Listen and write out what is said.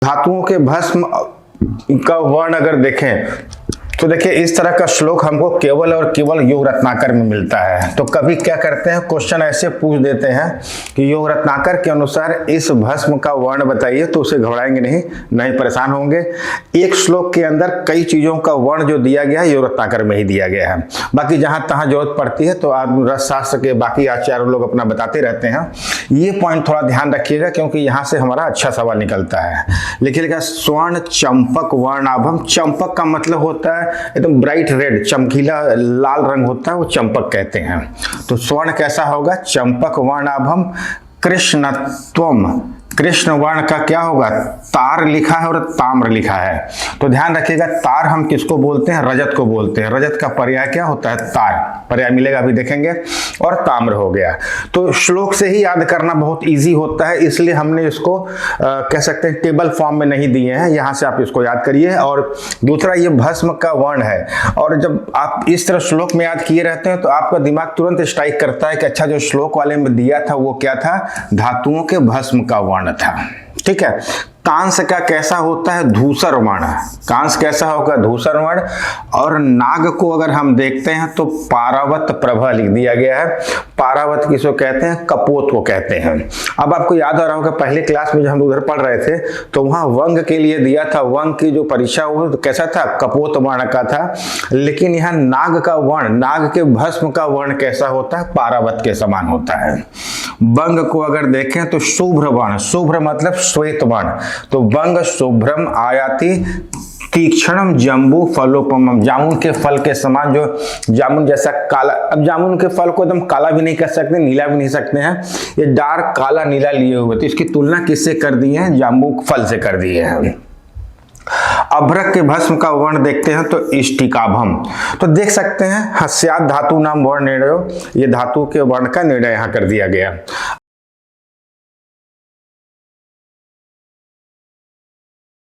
धातुओं के भस्म का वर्ण अगर देखें तो देखिए इस तरह का श्लोक हमको केवल और केवल योग रत्नाकर में मिलता है। तो कभी क्या करते हैं, क्वेश्चन ऐसे पूछ देते हैं कि योग रत्नाकर के अनुसार इस भस्म का वर्ण बताइए, तो उसे घबराएंगे नहीं परेशान होंगे। एक श्लोक के अंदर कई चीजों का वर्ण जो दिया गया है योग रत्नाकर में ही दिया गया है। बाकी जहां तहां जरूरत पड़ती है तो आप रसशास्त्र के बाकी आचार्य लोग अपना बताते रहते हैं। ये पॉइंट थोड़ा ध्यान रखिएगा क्योंकि यहाँ से हमारा अच्छा सवाल निकलता है। लिखिएगा स्वर्ण चंपक वर्णाभम। चंपक का मतलब होता है एकदम ब्राइट रेड, चमकीला लाल रंग होता है, वो चंपक कहते हैं। तो स्वर्ण कैसा होगा, चंपक वर्णाभम। कृष्णत्वम, कृष्ण वर्ण का क्या होगा, तार लिखा है और ताम्र लिखा है। तो ध्यान रखिएगा तार हम किसको बोलते हैं, रजत को बोलते हैं। रजत का पर्याय क्या होता है, तार, पर्याय मिलेगा अभी देखेंगे। और ताम्र हो गया। तो श्लोक से ही याद करना बहुत इजी होता है, इसलिए हमने इसको कह सकते हैं टेबल फॉर्म में नहीं दिए हैं, यहाँ से आप इसको याद करिए। और दूसरा ये भस्म का वर्ण है, और जब आप इस तरह श्लोक में याद किए रहते हैं तो आपका दिमाग तुरंत स्ट्राइक करता है कि अच्छा जो श्लोक वाले में दिया था वो क्या था, धातुओं के भस्म का वर्ण था। ठीक है। कांस का कैसा होता है, धूसर वर्ण। कांस कैसा होगा, धूसर वर्ण। और नाग को अगर हम देखते हैं तो पारावत प्रभा लिख दिया गया है। पारावत किसको कहते हैं, कपोत को कहते हैं। अब आपको याद आ रहा होगा पहले क्लास में जब हम उधर पढ़ रहे थे तो वहां वंग के लिए दिया था, वंग की जो परीक्षा वो कैसा था, कपोत वर्ण का था। लेकिन यहाँ नाग का वर्ण, नाग के भस्म का वर्ण कैसा होता है, पारावत के समान होता है। वंग को अगर देखें तो शुभ्र वर्ण, शुभ्र मतलब श्वेत वर्ण। तो वंग शुभ्रम आयाति तीक्ष्णम जम्बू फलोपमम, जामुन के फल के समान, जो जामुन जैसा काला। अब जामुन के फल को एकदम काला भी नहीं कह सकते, नीला भी नहीं सकते हैं, ये डार्क काला नीला लिए हुए। तो इसकी तुलना किससे कर दी है, जामुन फल से कर दी है। अभ्रक के भस्म का वर्ण देखते हैं तो इष्टिकाभम। तो देख सकते हैं हस्यात धातु नाम वर्ण निर्णय, ये धातु के वर्ण का निर्णय यहाँ कर दिया गया।